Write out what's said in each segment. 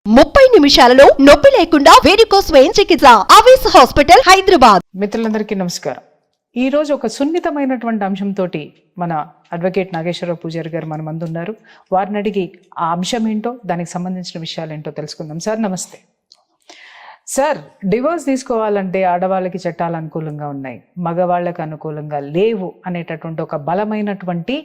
30 నిమిషాలలో నొప్పి లేకుండా వేడికోస్ స్వయం చికిత్స ఆవేశ హాస్పిటల్ హైదరాబాద్. మిత్రులందరికీ నమస్కారం. ఈ రోజు ఒక సున్నితమైనటువంటి అంశంతో మన అడ్వకేట్ నాగేశ్వరరావు పూజారి గారు మన ముందు ఉన్నారు. వారిని అడిగి ఆ అంశం ఏంటో దానికి సంబంధించిన విషయాలు ఏంటో తెలుసుకుందాం. సార్ నమస్తే. సార్, డివోర్స్ తీసుకోవాలంటే ఆడవాళ్ళకి చట్టాలు అనుకూలంగా ఉన్నాయి, మగవాళ్ళకి అనుకూలంగా లేవు అనేటటువంటి ఒక బలమైనటువంటి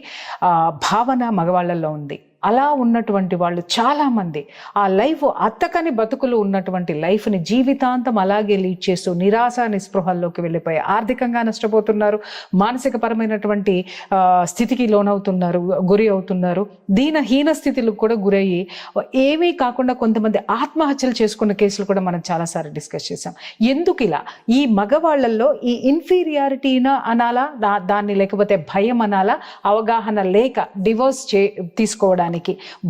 భావన మగవాళ్ళల్లో ఉంది. అలా ఉన్నటువంటి వాళ్ళు చాలామంది ఆ లైఫ్ అత్తకని బతుకులు ఉన్నటువంటి లైఫ్ని జీవితాంతం అలాగే లీడ్ చేస్తూ నిరాశ నిస్పృహల్లోకి వెళ్ళిపోయి ఆర్థికంగా నష్టపోతున్నారు, మానసిక పరమైనటువంటి స్థితికి లోనవుతున్నారు, గురి అవుతున్నారు, దీనహీన స్థితిలకు కూడా గురయ్యి ఏమీ కాకుండా కొంతమంది ఆత్మహత్యలు చేసుకున్న కేసులు కూడా మనం చాలాసార్లు డిస్కస్ చేసాం. ఎందుకు ఇలా ఈ మగవాళ్ళల్లో ఈ ఇన్ఫీరియారిటీనా అనాలా, దాన్ని లేకపోతే భయం అనాలా, అవగాహన లేక డివోర్స్ తీసుకోవడానికి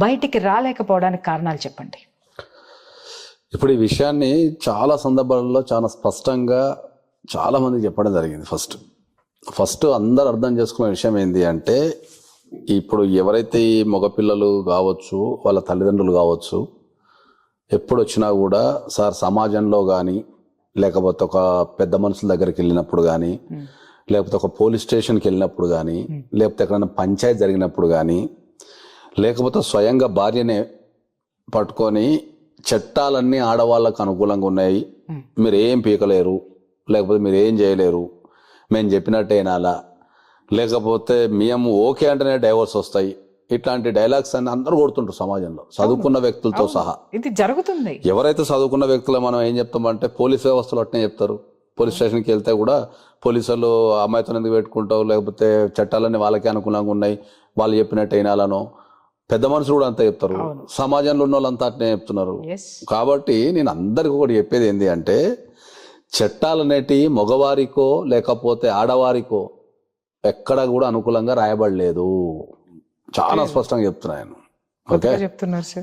బయటికి రాలేకపోవడానికి కారణాలు చెప్పండి. ఇప్పుడు ఈ విషయాన్ని చాలా సందర్భాలలో చాలా స్పష్టంగా చాలా మందికి చెప్పడం జరిగింది. ఫస్ట్ అందరు అర్థం చేసుకునే విషయం ఏంటి అంటే, ఇప్పుడు ఎవరైతే ఈ మగపిల్లలు కావచ్చు, వాళ్ళ తల్లిదండ్రులు కావచ్చు, ఎప్పుడు వచ్చినా కూడా సార్ సమాజంలో కానీ, లేకపోతే ఒక పెద్ద మనుషుల దగ్గరికి వెళ్ళినప్పుడు కానీ, లేకపోతే ఒక పోలీస్ స్టేషన్కి వెళ్ళినప్పుడు కానీ, లేకపోతే ఎక్కడైనా పంచాయతీ జరిగినప్పుడు కానీ, లేకపోతే స్వయంగా భార్యనే పట్టుకొని చట్టాలన్నీ ఆడవాళ్ళకు అనుకూలంగా ఉన్నాయి, మీరు ఏం పీకలేరు, లేకపోతే మీరు ఏం చేయలేరు, మేము చెప్పినట్టే వినాలా, లేకపోతే మేము ఓకే అంటేనే డైవర్స్ వస్తాయి, ఇట్లాంటి డైలాగ్స్ అన్ని అందరూ కొడుతుంటారు సమాజంలో, చదువుకున్న వ్యక్తులతో సహా. ఇది జరుగుతుంది. ఎవరైతే చదువుకున్న వ్యక్తులు మనం ఏం చెప్తామంటే, పోలీస్ వ్యవస్థలు అట్నే చెప్తారు. పోలీస్ స్టేషన్కి వెళ్తే కూడా పోలీసులు అమ్మాయితో ఎందుకు పెట్టుకుంటావు, లేకపోతే చట్టాలన్నీ వాళ్ళకే అనుకూలంగా ఉన్నాయి, వాళ్ళు చెప్పినట్టు వినాలను పెద్ద మనుషులు కూడా అంతా చెప్తారు, సమాజంలో ఉన్న వాళ్ళంతా అట్నే చెప్తున్నారు. కాబట్టి నేను అందరికి ఒకటి చెప్పేది ఏంటి అంటే, చట్టాలు అనేటి మగవారికో లేకపోతే ఆడవారికో ఎక్కడ కూడా అనుకూలంగా రాయబడలేదు. చాలా స్పష్టంగా చెప్తున్నాను. ఓకే,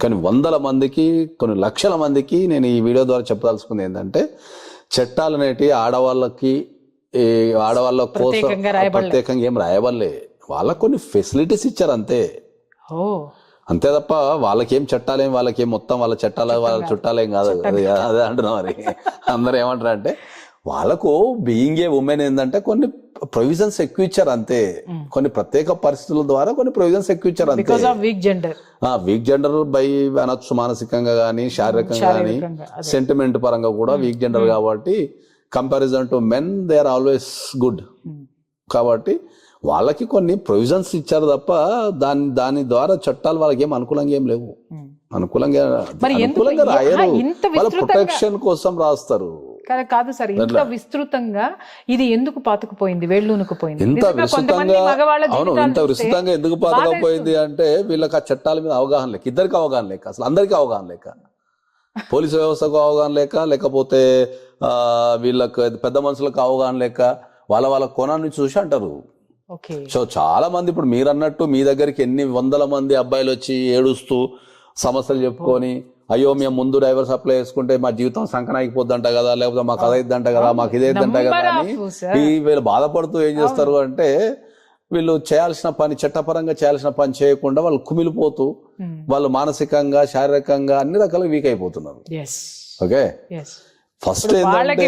కానీ వందల మందికి, కొన్ని లక్షల మందికి నేను ఈ వీడియో ద్వారా చెప్పదలుచుకుంది ఏంటంటే, చట్టాలు అనేటి ఆడవాళ్ళకి, ఆడవాళ్ళ కోసం ప్రత్యేకంగా ఏం రాయబడలే. వాళ్ళకి కొన్ని ఫెసిలిటీస్ ఇచ్చారు అంతే, అంతే తప్ప వాళ్ళకేం చట్టాలేం, వాళ్ళకేం మొత్తం వాళ్ళ చట్టాలు వాళ్ళ చుట్టాలేం కాదు. అదే అంటున్నా. మరి అందరు ఏమంటారు అంటే, వాళ్ళకు బీయింగ్ ఏ ఉమెన్ ఏంటంటే కొన్ని ప్రొవిజన్స్ ఎక్కువ ఇచ్చారు అంతే, కొన్ని ప్రత్యేక పరిస్థితుల ద్వారా కొన్ని ప్రొవిజన్స్ ఎక్కువ ఇచ్చారు అంతే. వీక్ జెండర్ బై అనొచ్చు, మానసికంగా కానీ, శారీరకంగా కానీ, సెంటిమెంట్ పరంగా కూడా వీక్ జెండర్ కాబట్టి comparison to men they are always good. కాబట్టి వాళ్ళకి కొన్ని ప్రొవిజన్స్ ఇచ్చారు తప్ప దాని ద్వారా చట్టాలు వాళ్ళకి ఏం అనుకూలంగా ఏం లేవు. అనుకూలంగా రాయరు, వాళ్ళ ప్రొటెక్షన్ కోసం రాస్తారు. కాదు సార్, ఇంత విస్తృతంగా ఇది ఎందుకు పాతుకుపోయింది, వేళ్ళూనుకుపోయింది? ఇంత విస్తృతంగా, అవును, ఇంత విస్తృతంగా ఎందుకు పాతుకుపోయింది అంటే, వీళ్ళకి ఆ చట్టాల మీద అవగాహన లేక, ఇద్దరికి అవగాహన లేక, అసలు అందరికీ అవగాహన లేక, పోలీసు వ్యవస్థకు అవగాహన లేక, లేకపోతే వీళ్ళకి పెద్ద మనుషులకు అవగాహన లేక, వాళ్ళ కోణాన్ని చూసి అంటారు. సో చాలా మంది, ఇప్పుడు మీరు అన్నట్టు మీ దగ్గరికి ఎన్ని వందల మంది అబ్బాయిలు వచ్చి ఏడుస్తూ సమస్యలు చెప్పుకొని, అయ్యో మేము ముందు డైవర్స్ అప్లై చేసుకుంటే మా జీవితం సంకనాగిపోద్దంట కదా, లేకపోతే మాకు అదైద్దంట కదా, మాకు ఇదేద్దంట కదా అని వీళ్ళు బాధపడుతూ ఏం చేస్తారు అంటే, వీళ్ళు చేయాల్సిన పని, చట్టపరంగా చేయాల్సిన పని చేయకుండా వాళ్ళు కుమిలిపోతూ, వాళ్ళు మానసికంగా, శారీరకంగా అన్ని రకాలుగా వీక్ అయిపోతున్నారు. ఓకే, ఫస్ట్ ఏంటంటే,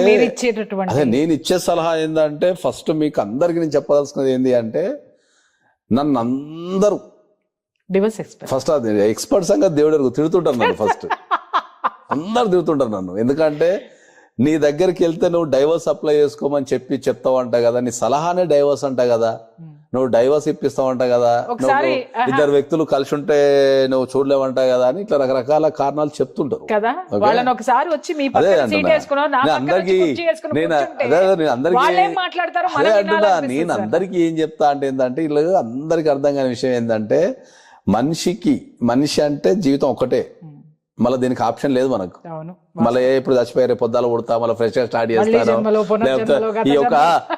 అదే నేను ఇచ్చే సలహా ఏంటంటే, ఫస్ట్ మీకు అందరికి నేను చెప్పదలుచుకున్నది ఏంటి అంటే, నన్ను అందరూ ఫస్ట్ అది ఎక్స్పర్ట్ సంగతి దేవుడు తిడుతుంటారు నన్ను. ఫస్ట్ అందరు తిడుతుంటారు నన్ను, ఎందుకంటే నీ దగ్గరికి వెళ్తే నువ్వు డైవర్స్ అప్లై చేసుకోమని చెప్తావంట కదా, నీ సలహానే డైవర్స్ అంట కదా, నువ్వు డైవర్స్ ఇప్పిస్తావంట కదా, నువ్వు ఇద్దరు వ్యక్తులు కలిసి ఉంటే నువ్వు చూడలేవంట కదా అని ఇట్లా రకరకాల కారణాలు చెప్తుంటారు. నేను అందరికి ఏం చెప్తా అంటే ఏంటంటే, వీళ్ళు అందరికి అర్థం కాని విషయం ఏంటంటే, మనిషి అంటే జీవితం ఒకటే, మళ్ళీ దీనికి ఆప్షన్ లేదు మనకు. మళ్ళీ ఇప్పుడు చచ్చిపోయారు, పొద్దాలు కొడతా, మళ్ళీ ఫ్రెష్ గా స్టార్ట్ చేస్తాను, లేకపోతే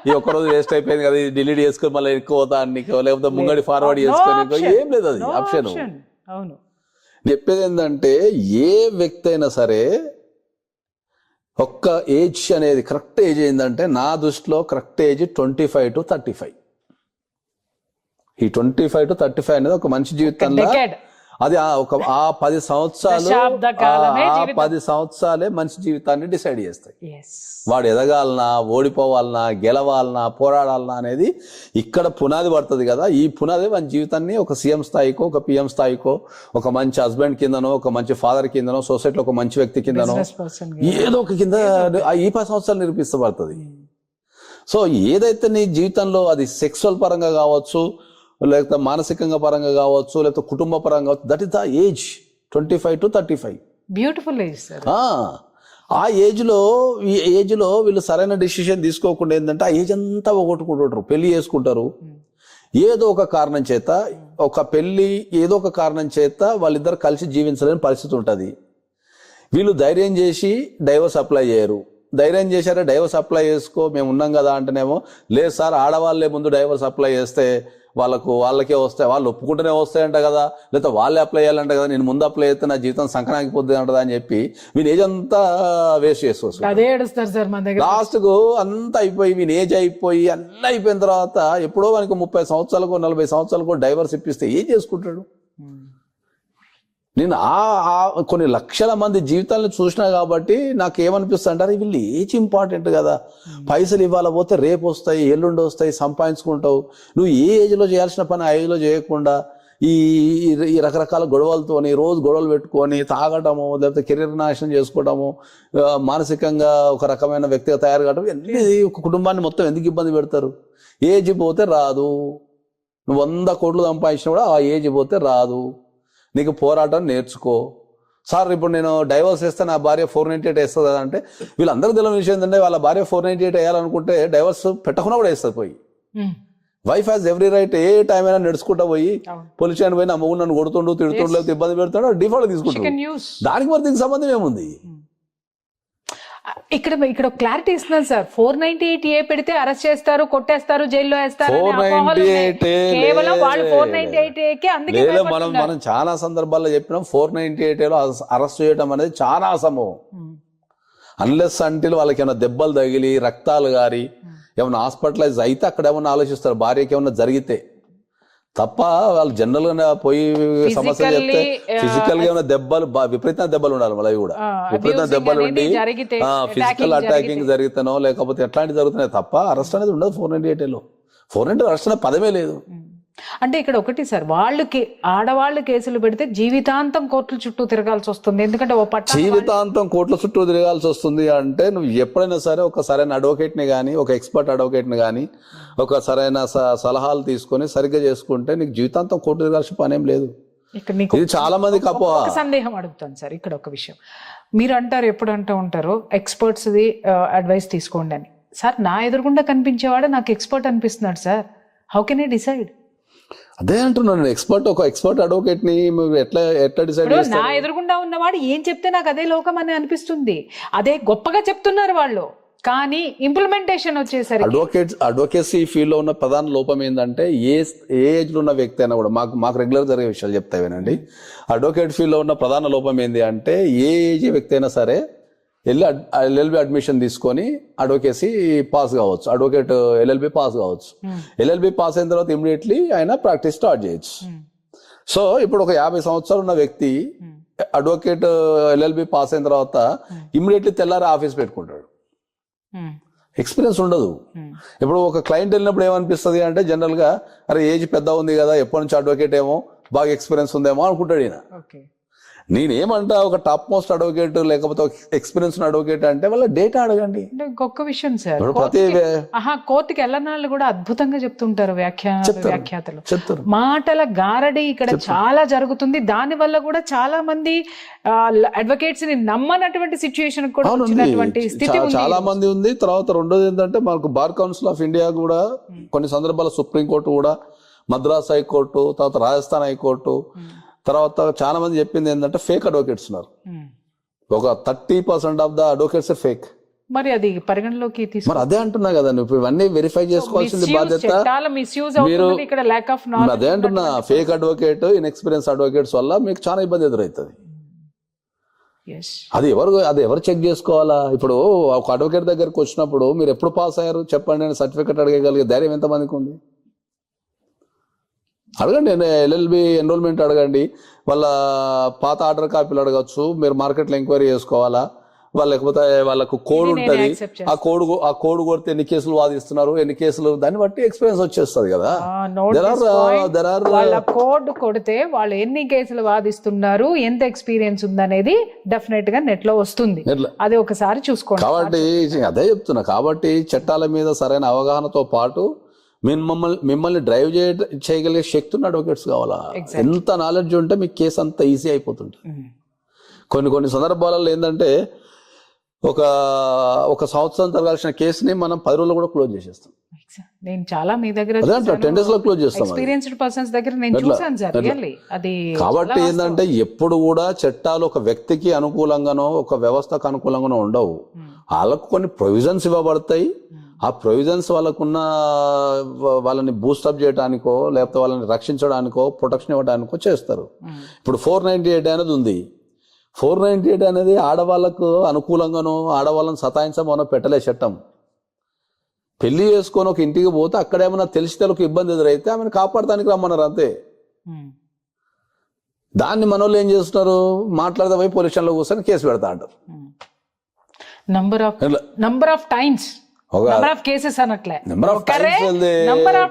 ఈ ఒక్క రోజు వేస్ట్ అయిపోయింది కదా, డిలీట్ చేసుకుని మళ్ళీ ఎక్కువ పోతా నీకు, లేకపోతే ముంగడి ఫార్వర్డ్ చేసుకొని, ఏం లేదు అది ఆప్షన్. చెప్పేది ఏంటంటే, ఏ వ్యక్తి అయినా సరే ఒక్క ఏజ్ అనేది కరెక్ట్ ఏజ్ ఏంటంటే, నా దృష్టిలో కరెక్ట్ ఏజ్ 25 to 35. ఈ 25 to 35 అనేది ఒక మనిషి జీవితంలో అది ఆ 10 సంవత్సరాలు దశాబ్ద కాలమే ఆ జీవితం. 10 సంవత్సరాలే మనిషి జీవితాన్ని డిసైడ్ చేస్తాయి. Yes. వాడు ఎదగాలనా, ఓడిపోవాలనా, గెలవాలనా, పోరాడాలనా అనేది ఇక్కడ పునాది పడుతుంది కదా. ఈ పునాది మన జీవితాన్ని ఒక సీఎం స్థాయికో, ఒక పిఎం స్థాయికో, ఒక మంచి హస్బెండ్ కిందనో, ఒక మంచి ఫాదర్ కిందనో, సొసైటీలో ఒక మంచి వ్యక్తి కిందనో, Business person గా. ఏదో ఒక కింద ఈ 10 సంవత్సరాలు నిరూపిస్తబడుతుంది. సో ఏదైతే నీ జీవితంలో అది సెక్సువల్ పరంగా కావచ్చు, లేకపోతే మానసికంగా పరంగా కావచ్చు, లేకపోతే కుటుంబ పరంగా కావచ్చు, that is the age 25 to 35. Beautiful age sir. ఆ ఏజ్లో వీళ్ళు సరైన డిసిషన్ తీసుకోకుండా ఏంటంటే ఆ ఏజ్ అంతా పోగొట్టుకుంటుంటారు, పెళ్లి చేసుకుంటారు. ఏదో ఒక కారణం చేత ఏదో ఒక కారణం చేత వాళ్ళిద్దరు కలిసి జీవించలేని పరిస్థితి ఉంటుంది. వీళ్ళు ధైర్యం చేసి డైవర్స్ అప్లై చేయరు. ధైర్యం చేశారే డైవర్స్ అప్లై చేసుకో, మేము ఉన్నాం కదా అంటేనేమో, లేదు సార్ ఆడవాళ్ళే ముందు డైవర్స్ అప్లై చేస్తే వాళ్ళకే వస్తాయి, వాళ్ళు ఒప్పుకుంటూనే వస్తాయంట కదా, లేకపోతే వాళ్ళే అప్లై చేయాలంట కదా, నేను ముందు అప్లై చేస్తే నా జీవితం సంక్రాంతికి పోతుంది అంటదా అని చెప్పి వీని ఏజ్ అంతా వేస్ట్ చేసుకోవచ్చు. అదే ఏడుస్తారు సార్ మన దగ్గర. లాస్ట్ కు అంతా అయిపోయి వీని ఏజ్ అయిపోయి అన్నీ అయిపోయిన తర్వాత ఎప్పుడో వానికి 30 సంవత్సరాలకు 40 సంవత్సరాలకు డైవర్స్ ఇప్పిస్తే ఏం చేసుకుంటాడు? నేను కొన్ని లక్షల మంది జీవితాలను చూసినా కాబట్టి నాకు ఏమనిపిస్తుంది అంటే వీళ్ళు ఏజ్ ఇంపార్టెంట్ కదా, పైసలు ఇవ్వాల పోతే రేపు వస్తాయి, ఎల్లుండి వస్తాయి, సంపాదించుకుంటావు. నువ్వు ఏ ఏజ్లో చేయాల్సిన పని ఆ ఏజ్లో చేయకుండా ఈ రకరకాల గొడవలతోని రోజు గొడవలు పెట్టుకొని తాగటము, లేకపోతే కెరీర్ నాశనం చేసుకోవడము, మానసికంగా ఒక రకమైన వ్యక్తిగా తయారు కావడం, అన్నీ ఒక కుటుంబాన్ని మొత్తం ఎందుకు ఇబ్బంది పెడతారు? ఏజ్ పోతే రాదు. నువ్వు 100 కోట్లు సంపాదించినా కూడా ఆ ఏజ్ పోతే రాదు. నీకు పోరాటం నేర్చుకో. సార్ ఇప్పుడు నేను డైవర్స్ వేస్తే నా భార్య 498 వేస్తుంది అంటే వీళ్ళందరూ తెలియని విషయం ఏంటంటే వాళ్ళ భార్య 498 వేయాలనుకుంటే డైవర్స్ పెట్టకుండా కూడా వేస్తుంది పోయి. Wife has every right A time అయినా నడుచుకుంటా పోయి పోలీస్ స్టేషన్ పోయి నా మొగుడు నన్ను కొడుతుండు, తిడుతుండు, లేకపోతే ఇబ్బంది పెడుతుండో డిఫాల్ట్ తీసుకుంటాడు. దానికి మరి దీనికి సంబంధం ఏముంది? ఇక్కడ క్లారిటీ ఇస్తున్నాను సార్. 498A పెడితే అరెస్ట్ చేస్తారు, కొట్టేస్తారు, జైల్లో వేస్తారు. 498 కేవలం వాళ్ళు 498A అందుకే మనం చాలా సందర్భాల్లో చెప్పినాం 498లో అరెస్ట్ చేయడం అనేది చాలా అసంభవం. అన్లెస్ అంటిల్ వాళ్ళకి ఏమైనా దెబ్బలు తగిలి రక్తాలు గారి ఏమైనా హాస్పిటలైజ్ అయితే అక్కడ ఏమన్నా ఆలోచిస్తారు, భార్యకి ఏమన్నా జరిగితే తప్ప వాళ్ళు జనరల్ గా పోయి సమస్య చెప్తే ఫిజికల్ గా ఏమైనా దెబ్బలు విపరీతమైన దెబ్బలు ఉండాలి. మళ్ళీ కూడా విపరీతమైన దెబ్బలు ఉండి ఫిజికల్ అటాకింగ్ జరిగితేనో లేకపోతే ఎట్లాంటివి జరుగుతున్నాయి తప్ప అరెస్ట్ అనేది ఉండదు 498లో. 498 అరెస్ట్ అనే పదమే లేదు. అంటే ఇక్కడ ఒకటి సార్, ఆడవాళ్ళు కేసులు పెడితే జీవితాంతం కోర్టుల చుట్టూ తిరగాల్సి వస్తుంది. ఎందుకంటే జీవితాంతం కోర్టుల చుట్టూ తిరగాల్సి వస్తుంది అంటే నువ్వు ఎప్పుడైనా సరే ఒక సరైన అడ్వకేట్ ని కానీ, ఒక ఎక్స్పర్ట్ అడ్వకేట్ ని కానీ, ఒక సరైన సలహాలు తీసుకొని సరిగ్గా చేసుకుంటే నీకు జీవితాంతం కోర్టు తిరగాల్సిన పనేం లేదు. ఇది చాలా మందికి సందేహం అడుగుతాను సార్. ఇక్కడ ఒక విషయం మీరు అంటారు, ఎప్పుడు అంటూ ఉంటారు ఎక్స్పర్ట్స్ ది అడ్వైస్ తీసుకోండి అని. సార్ నా ఎదురుగుండా కనిపించేవాడు నాకు ఎక్స్పర్ట్ అనిపిస్తున్నాడు sir, how can I decide? అదే అంటున్నాను, ఒక ఎక్స్పర్ట్ అడ్వకేట్ ని ఎట్లా డిసైడ్ చేస్తారు? నా ఎదురుగుండా ఉన్నవాడు ఏం చెప్తే నాకు అదే లోకం అని అనిపిస్తుంది, అదే గొప్పగా చెప్తున్నారు వాళ్ళు, కానీ ఇంప్లిమెంటేషన్ వచ్చేసరికి అడ్వకేసీ ఫీల్డ్ లో ఉన్న ప్రధాన లోపం ఏంటంటే ఏ ఏజ్ లో ఉన్న వ్యక్తి అయినా కూడా మాకు రెగ్యులర్ జరిగే విషయాలు చెప్తావేనండి. అడ్వకేట్ ఫీల్డ్ లో ఉన్న ప్రధాన లోపం ఏంటి అంటే ఏ ఏజ్ వ్యక్తి అయినా సరే వెళ్ళి ఎల్ఎల్బి అడ్మిషన్ తీసుకొని అడ్వకేసీ పాస్ కావచ్చు, అడ్వకేట్ ఎల్ఎల్బి పాస్ కావచ్చు. ఎల్ఎల్బి పాస్ అయిన తర్వాత ఇమీడియట్లీ ఆయన ప్రాక్టీస్ స్టార్ట్ చేయొచ్చు. సో ఇప్పుడు ఒక 50 సంవత్సరాలు ఉన్న వ్యక్తి అడ్వకేట్ ఎల్ఎల్బి పాస్ అయిన తర్వాత ఇమీడియట్లీ తెల్లారి ఆఫీస్ పెట్టుకుంటాడు. ఎక్స్పీరియన్స్ ఉండదు. ఇప్పుడు ఒక క్లయింట్ వెళ్ళినప్పుడు ఏమనిపిస్తుంది అంటే జనరల్ గా అరే ఏజ్ పెద్ద ఉంది కదా, ఎప్పటి నుంచి అడ్వకేట్ ఏమో బాగా ఎక్స్పీరియన్స్ ఉందేమో అనుకుంటాడు ఈయన. నేనేమంటా ఒక టాప్ మోస్ట్ అడ్వకేట్ లేకపోతే ఎక్స్పీరియన్స్ అడ్వకేట్ అంటే వాళ్ళ డేటా అడగండి. ఇంకొక విషయం సార్, ప్రతి కోర్టుకి వెళ్ళనాళ్ళు కూడా అద్భుతంగా చెప్తుంటారు వ్యాఖ్యాతలు. మాటల గారడి ఇక్కడ చాలా జరుగుతుంది. దాని వల్ల కూడా చాలా మంది అడ్వకేట్స్ ని నమ్మనటువంటి సిచ్యుయేషన్ కూడా వచ్చినటువంటి స్థితి చాలా మంది ఉంది. తర్వాత రెండోది ఏంటంటే మనకు బార్ కౌన్సిల్ ఆఫ్ ఇండియా కూడా కొన్ని సందర్భాల్లో సుప్రీంకోర్టు కూడా, మద్రాస్ హైకోర్టు, తర్వాత రాజస్థాన్ హైకోర్టు, తర్వాత చాలా మంది చెప్పింది ఏంటంటే ఫేక్ అడ్వకేట్స్ ఉన్నారు. ఒక 30% ఆఫ్ ద అడ్వకేట్స్ ఫేక్. మరి అది పరిగణలోకి తీసుకు, మరి అదే అంటున్నా కదా, నువ్వు ఇవన్నీ వెరిఫై చేసుకోవాల్సింది బాధ్యత. అదే అంటున్నా, ఫేక్ అడ్వకేట్, ఇన్ఎక్స్పీరియన్స్ అడ్వకేట్స్ వల్ల మీకు చాలా ఇబ్బంది ఎదురవుతుంది. అది ఎవరు చెక్ చేసుకోవాలా? ఇప్పుడు ఒక అడ్వకేట్ దగ్గరకు వచ్చినప్పుడు మీరు ఎప్పుడు పాస్ అయ్యారు చెప్పండి అని సర్టిఫికెట్ అడగగలిగే ధైర్యం ఎంతమందికి ఉంది? అడగండి, ఎల్ఎల్బి ఎన్రోల్మెంట్ అడగండి, వాళ్ళ పాత ఆర్డర్ కాపీలు అడగచ్చు, మీరు మార్కెట్లో ఎంక్వైరీ చేసుకోవాలా, వాళ్ళు లేకపోతే వాళ్ళకు కోడ్ ఉంటుంది, ఆ కోడ్ కొడితే ఎన్ని కేసులు వాదిస్తున్నారు, ఎన్ని కేసులు, దాన్ని బట్టి ఎక్స్పీరియన్స్ వచ్చేస్తుంది కదా. వాళ్ళ కోడ్ కొడితే వాళ్ళు ఎన్ని కేసులు వాదిస్తున్నారు, ఎంత ఎక్స్పీరియన్స్ ఉందనేది డెఫినెట్ గా నెట్ లో వస్తుంది, అది ఒకసారి చూసుకోండి. కాబట్టి అదే చెప్తున్నా, కాబట్టి చట్టాల మీద సరైన అవగాహనతో పాటు మిమ్మల్ని డ్రైవ్ చేయగలిగే శక్తి ఉన్న అడ్వకేట్స్ కావాలా. ఎంత నాలెడ్జ్ ఉంటే మీకు కేసు అంత ఈజీ అయిపోతుంటుంది. కొన్ని సందర్భాలలో ఏంటంటే ఒక సంవత్సరం జరగాల్సిన కేసుని మనం 10 రోజులు కూడా క్లోజ్ చేసేస్తాం. నేను చాలా మీ దగ్గర 10 days లో క్లోజ్ చేస్తాం. ఎక్స్పీరియన్స్డ్ పర్సన్స్ దగ్గర నేను చూసాను సార్, రియల్లీ అది. కాబట్టి ఏంటంటే ఎప్పుడు కూడా చట్టాలు ఒక వ్యక్తికి అనుకూలంగానో ఒక వ్యవస్థకు అనుకూలంగానో ఉండవు. వాళ్ళకు కొన్ని ప్రొవిజన్స్ ఇవ్వబడతాయి. ఆ ప్రొవిజన్స్ వాళ్ళని బూస్టప్ చేయడానికో లేకపోతే వాళ్ళని రక్షించడానికో ప్రొటెక్షన్ ఇవ్వడానికో చేస్తారు. ఇప్పుడు 498 అనేది ఉంది. 498 అనేది ఆడవాళ్ళకు అనుకూలంగానో ఆడవాళ్ళని సతాయించమనో పెట్టలే చట్టం. పెళ్లి చేసుకొని ఒక ఇంటికి పోతే అక్కడేమన్నా తెలిసి తెలుగు ఇబ్బంది ఎదురైతే ఆమెను కాపాడటానికి రమ్మన్నారు అంతే. దాన్ని మనోళ్ళు ఏం చేస్తున్నారు, మాట్లాడదా పోయి పోలీస్ స్టేషన్లో కూర్చొని కేసు పెడతా అంటారు. నంబర్ ఆఫ్ టైమ్స్ కేసెస్ అనట్లే,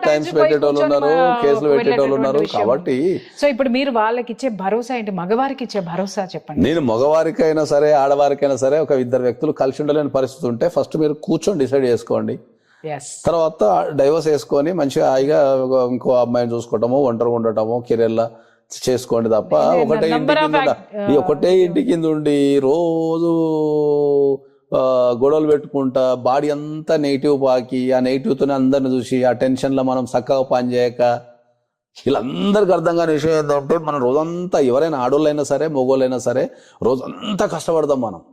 టైమ్స్ పెట్టేటోళ్ళు ఉన్నారు, కేసులు పెట్టేటోళ్ళు ఉన్నారు. కాబట్టి సో ఇప్పుడు మీరు వాళ్ళకి ఇచ్చే భరోసా ఏంటి, మగవారికి ఇచ్చే భరోసా చెప్పండి. నేను మగవారికైనా సరే ఆడవారికైనా సరే ఒక 2 వ్యక్తులు కలిసి ఉండలేని పరిస్థితి ఉంటే ఫస్ట్ మీరు కూర్చొని డిసైడ్ చేసుకోండి. తర్వాత డైవర్స్ వేసుకొని మంచిగా హాయిగా ఇంకో అమ్మాయిని చూసుకోవటమో ఒంటరిగా ఉండటమో కెరీర్లా చేసుకోండి తప్ప ఒకటే ఇంటి కింద ఉండి రోజు గొడవలు పెట్టుకుంటా బాడీ అంతా నెగిటివ్ పాకి ఆ నెగిటివ్తోనే అందరిని చూసి ఆ టెన్షన్లో మనం చక్కగా పని చేయక వీళ్ళందరికీ అర్థం కాని విషయం ఏంటంటే మనం రోజంతా ఎవరైనా ఆడోళ్ళైనా సరే మొగోళ్ళైనా సరే రోజంతా కష్టపడదాం. మనం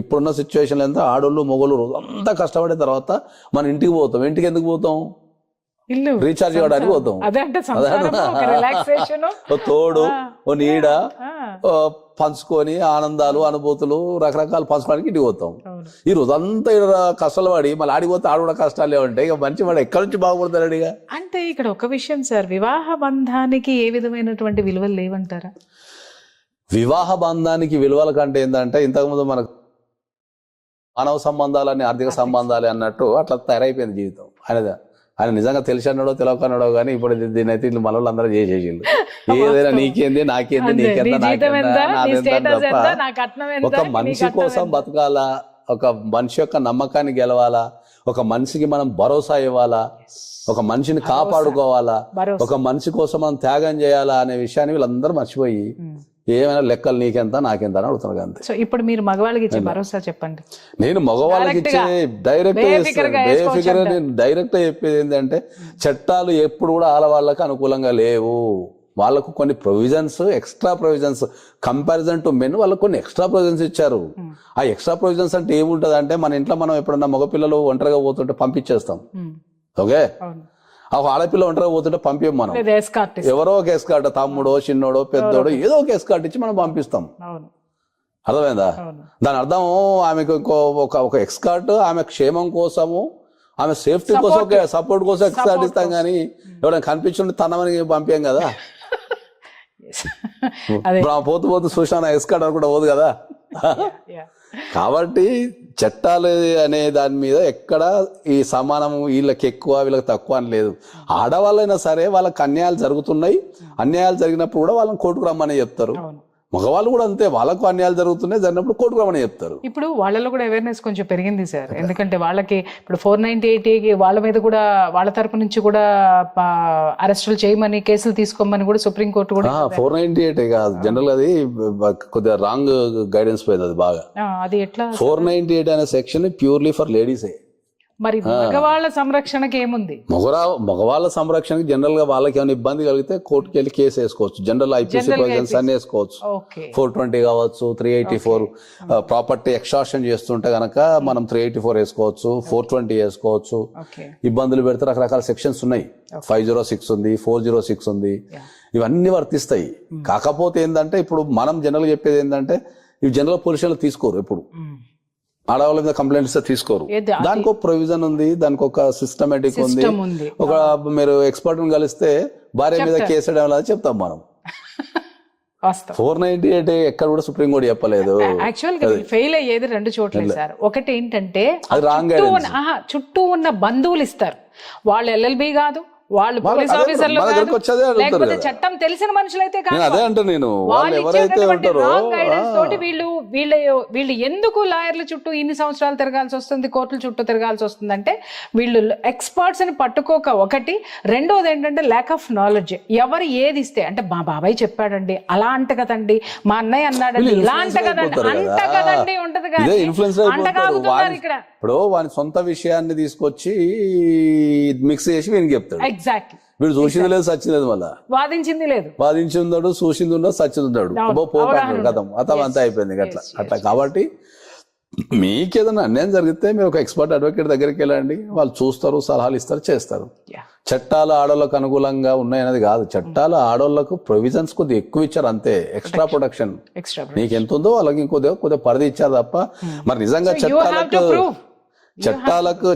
ఇప్పుడున్న సిచ్యువేషన్లో ఎంత ఆడోళ్ళు మొగోళ్ళు రోజంతా కష్టపడిన తర్వాత మన ఇంటికి పోతాం. ఇంటికి ఎందుకు పోతాం, రీఛార్జ్ చేయడానికి పోతాం. ఓ తోడు ఓ నీడ పంచుకొని ఆనందాలు అనుభూతులు రకరకాలు పంచుకోవడానికి ఇంటికి పోతాం. ఈ రోజంతా కష్టాలు పడి మళ్ళీ ఆడిపోతే ఆడ కూడా కష్టాలే ఉంటాయి. ఇక మంచి వాడు ఎక్కడి నుంచి బాగుపడతాడు అడిగా. అంటే ఇక్కడ ఒక విషయం సార్, వివాహ బంధానికి ఏ విధమైనటువంటి విలువలు లేవంటారా? వివాహ బంధానికి విలువల కంటే ఏంటంటే ఇంతకుముందు మనకు మానవ సంబంధాలని ఆర్థిక సంబంధాలు అన్నట్టు అట్లా తయారైపోయింది జీవితం. ఆయన నిజంగా తెలిసి అన్నాడో తెలియకన్నాడో కానీ ఇప్పుడు దీని అయితే ఇల్లు మన వాళ్ళందరూ చేసేసిండు. ఏదైనా నీకేంది నాకేంది నీకెంత ఒక మనిషి కోసం బతకాలా, ఒక మనిషి యొక్క నమ్మకాన్ని గెలవాలా, ఒక మనిషికి మనం భరోసా ఇవ్వాలా, ఒక మనిషిని కాపాడుకోవాలా, ఒక మనిషి కోసం మనం త్యాగం చేయాలా అనే విషయాన్ని వీళ్ళందరూ మర్చిపోయి ఏమైనా లెక్కలు నీకెంత నాకెంత అని అడుగుతున్నారు అంతే. సో ఇప్పుడు మీరు మగవాళ్ళకి ఇచ్చే భరోసా చెప్పండి. నేను మగవాళ్ళకి ఇచ్చే డైరెక్ట్ చెప్పేది ఏంటంటే చట్టాలు ఎప్పుడు కూడా ఆడవాళ్ళకి అనుకూలంగా లేవు. వాళ్ళకు కొన్ని provisions, extra provisions comparison to men వాళ్ళకు కొన్ని ఎక్స్ట్రా ప్రొవిజన్స్ ఇచ్చారు. ఆ ఎక్స్ట్రా ప్రొవిజన్స్ అంటే ఏముంటది అంటే మన ఇంట్లో మనం ఎప్పుడన్నా మగపిల్లలు ఒంటరిగా పోతుంటే పంపించేస్తాం. ఓకే, ఒక ఆడపిల్ల ఒంటరిగా పోతుంటే పంపించం మనం. ఎవరో ఒక ఎస్కార్ట్, తమ్ముడో చిన్నోడో పెద్దోడో ఏదో ఒక ఎస్కార్ట్ ఇచ్చి మనం పంపిస్తాం. అర్థమైందా? దాని అర్థం ఆమెకు ఒక ఎస్కార్ట్ ఆమె క్షేమం కోసము, ఆమె సేఫ్టీ కోసం, సపోర్ట్ కోసం ఎస్కార్ట్ ఇస్తాం. కానీ ఎవరైనా కనిపించుంటే తనమని పంపాం కదా. పోతూ పోతూ చూసాను ఎస్కార్ట్ అని కూడా పోదు కదా. కాబట్టి చట్టాలు అనే దాని మీద ఎక్కడ ఈ సమానము వీళ్ళకి ఎక్కువ వీళ్ళకి తక్కువ అని లేదు. ఆడవాళ్ళైనా సరే వాళ్ళకి అన్యాయాలు జరుగుతున్నాయి. అన్యాయాలు జరిగినప్పుడు కూడా వాళ్ళని కోర్టుకు రమ్మని చెప్తారు. మగవాళ్ళు కూడా అంతే, వాళ్ళకు అన్యాయాలు జరుగుతున్నాయి, జరిగినప్పుడు కోర్టుకు రమ్మని చెప్తారు. ఇప్పుడు వాళ్ళలో కూడా అవేర్నెస్ కొంచెం పెరిగింది సార్. ఎందుకంటే వాళ్ళకి ఇప్పుడు 498 వాళ్ళ మీద కూడా వాళ్ళ తరపు నుంచి కూడా అరెస్టులు చేయమని, కేసులు తీసుకోమని కూడా సుప్రీంకోర్టు కూడా 498 కాదు, జనరల్ అది కొద్దిగా రాంగ్ గైడెన్స్ పోయింది. అది బాగా అది ఎట్లా 498 అనే సెక్షన్ ప్యూర్లీ ఫర్ లేడీసే. మరి మగవాళ్ళ సంరక్షణకి ఏముంది? మగవాళ్ళ సంరక్షణకి జనరల్ గా వాళ్ళకి ఏమైనా ఇబ్బంది కలిగితే కోర్టుకి వెళ్ళి కేసు వేసుకోవచ్చు. జనరల్ ఐపీసీ ప్రొవిజన్స్ అన్ని వేసుకోవచ్చు. 420 కావచ్చు, 384 ప్రాపర్టీ ఎక్స్టార్షన్ చేస్తుంటే గనక మనం 384 వేసుకోవచ్చు, 420 వేసుకోవచ్చు. ఇబ్బందులు పెడితే రకరకాల సెక్షన్స్ ఉన్నాయి. 506 ఉంది, 406 ఉంది, ఇవన్నీ వర్తిస్తాయి. కాకపోతే ఏంటంటే ఇప్పుడు మనం జనరల్ చెప్పేది ఏంటంటే ఇవి జనరల్ పొజిషన్లు తీసుకోరు. ఎప్పుడు ఆడవాళ్ళ మీద కంప్లైంట్స్ తీసుకోరు. దానికి ఒక ప్రొవిజన్ ఉంది, దానికి ఒక సిస్టమేటిక్ ఉంది. ఒక మీరు ఎక్స్పర్ట్ కలిస్తే భార్య మీద చెప్తారు. కేసు వేయడం వల్ల చెప్తాం మనం. వాస్తవం. 498 ఎక్కడ కూడా సుప్రీంకోర్టు చెప్పలేదు. యాక్చువల్ గా ఫెయిల్ అయ్యేది 2 చోట్ల సార్. ఒకటి ఏంటంటే అది wrong guidance. చుట్టూ ఉన్న బంధువులు ఇస్తారు. వాళ్ళు ఎల్ఎల్బి కాదు, వాళ్ళు పోలీస్ అదే ఆఫీసర్లు మన కాదు, దగ్గరకు వచ్చేదే అడుగుతారు లేకపోతే కదా. చట్టం తెలిసిన మనుషులైతే కాదు. నేను అదే అంటే నేను వాళ్ళు వాళ్ళు ఎవరైతే ఇచ్చేటటువంటి ఉంటారో wrong guidance తోటి వీళ్ళు ఎందుకు లాయర్ల చుట్టూ ఇన్ని సంవత్సరాలు తిరగాల్సి వస్తుంది, కోర్టుల చుట్టూ తిరగాల్సి వస్తుందంటే వీళ్ళు ఎక్స్పర్ట్స్ ని పట్టుకోక ఒకటి. రెండోది ఏంటంటే ల్యాక్ ఆఫ్ నాలెడ్జ్. ఎవరు ఏది ఇస్తే అంటే మా బాబాయ్ చెప్పాడండి, అలా అంట కదండి, మా అన్నయ్య అన్నాడండి, ఇలా అంట కదండి, అంట కదండి ఉంటది ఇదే ఇన్ఫ్లుయెన్స్ కానీ అయిపోతారు. అంటగాగుతున్నారు ఇక్కడ. ఇప్పుడు వాని సొంత విషయాన్ని తీసుకొచ్చి మిక్స్ చేసి వీనికి చెప్తాడు. ఎగ్జాక్ట్లీ. వీడు చూసింది లేదు సచ్చింది లేదు, మళ్ళా వాదించింది లేదు, వాదించి ఉన్నాడు, చూసింది ఉన్నాడు, సచ్చింది ఉన్నాడు, పోతాడు కథం అతం అంతా అయిపోయింది అట్లా. కాబట్టి మీకేదైనా అన్యాయం జరిగితే మీరు ఒక ఎక్స్పర్ట్ అడ్వకేట్ దగ్గరికి వెళ్ళండి, వాళ్ళు చూస్తారు, సలహాలు ఇస్తారు, చేస్తారు. చట్టాలు ఆడోళ్ళకు అనుకూలంగా ఉన్నాయనేది కాదు, చట్టాలు ఆడోళ్లకు ప్రొవిజన్స్ కొద్దిగా ఎక్కువ ఇచ్చారు అంతే, ఎక్స్ట్రా ప్రొటెక్షన్. నీకు ఎంత ఉందో వాళ్ళకి కొద్దిగా పరిధి ఇచ్చారు తప్ప. మరి నిజంగా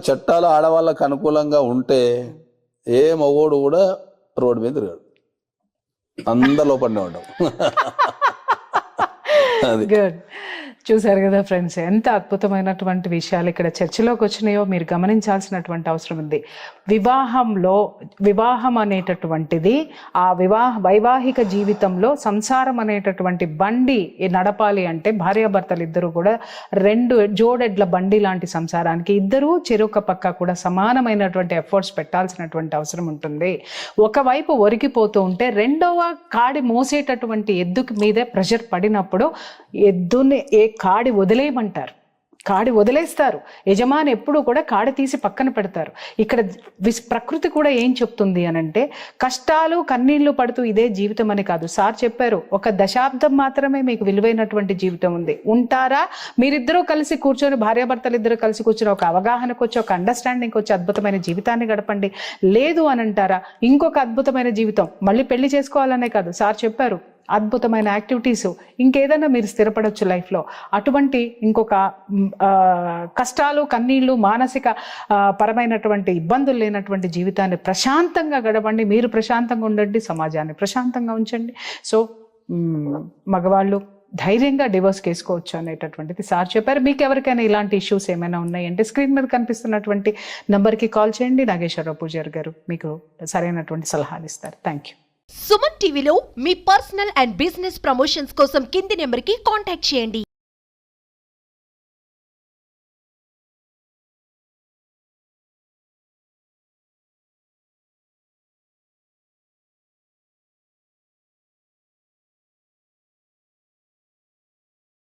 చట్టాలు ఆడవాళ్ళకు అనుకూలంగా ఉంటే ఏ మగోడు కూడా రోడ్డు మీద తిరగాడు, అందరిలో పడినే ఉండవు. అది గుడ్. చూసారు కదా ఫ్రెండ్స్, ఎంత అద్భుతమైనటువంటి విషయాలు ఇక్కడ చర్చలోకి వచ్చినాయో మీరు గమనించాల్సినటువంటి అవసరం ఉంది. వివాహం అనేటటువంటిది ఆ వైవాహిక జీవితంలో సంసారం అనేటటువంటి బండి నడపాలి అంటే భార్యాభర్తలు ఇద్దరు కూడా 2 జోడెడ్ల బండి లాంటి సంసారానికి ఇద్దరూ చెరొక పక్క కూడా సమానమైనటువంటి ఎఫర్ట్స్ పెట్టాల్సినటువంటి అవసరం ఉంటుంది. ఒకవైపు ఒరిగిపోతూ ఉంటే రెండవ కాడి మోసేటటువంటి ఎద్దుకి మీదే ప్రెషర్ పడినప్పుడు ఎద్దుని కాడి వదిలేయమంటారు, కాడి వదిలేస్తారు. యజమాని ఎప్పుడు కూడా కాడి తీసి పక్కన పెడతారు. ఇక్కడ ప్రకృతి కూడా ఏం చెప్తుంది అనంటే కష్టాలు కన్నీళ్లు పడుతూ ఇదే జీవితం అని కాదు. సార్ చెప్పారు, 1 దశాబ్దం మాత్రమే మీకు విలువైనటువంటి జీవితం ఉంది. ఉంటారా? మీరిద్దరూ కలిసి కూర్చొని, భార్యాభర్తలు ఇద్దరు కలిసి కూర్చొని ఒక అవగాహనకు వచ్చి, ఒక అండర్స్టాండింగ్ వచ్చి అద్భుతమైన జీవితాన్ని గడపండి. లేదు అని అంటారా, ఇంకొక అద్భుతమైన జీవితం, మళ్ళీ పెళ్లి చేసుకోవాలనే కాదు. సార్ చెప్పారు, అద్భుతమైన యాక్టివిటీస్, ఇంకేదైనా మీరు స్థిరపడవచ్చు లైఫ్లో. అటువంటి ఇంకొక కష్టాలు కన్నీళ్లు మానసిక పరమైనటువంటి ఇబ్బందులు లేనటువంటి జీవితాన్ని ప్రశాంతంగా గడపండి. మీరు ప్రశాంతంగా ఉండండి, సమాజాన్ని ప్రశాంతంగా ఉంచండి. సో మగవాళ్ళు ధైర్యంగా డివోర్స్ చేసుకోవచ్చు అనేటటువంటిది సార్ చెప్పారు. మీకు ఎవరికైనా ఇలాంటి ఇష్యూస్ ఏమైనా ఉన్నాయంటే స్క్రీన్ మీద కనిపిస్తున్నటువంటి నంబర్కి కాల్ చేయండి. నాగేశ్వరరావు పూజారి గారు మీకు సరైనటువంటి సలహాలు ఇస్తారు. Thank you. సుమన్ టీవీలో మీ పర్సనల్ అండ్ బిజినెస్ ప్రమోషన్స్ కోసం కింది నెంబర్కి కాంటాక్ట్ చేయండి.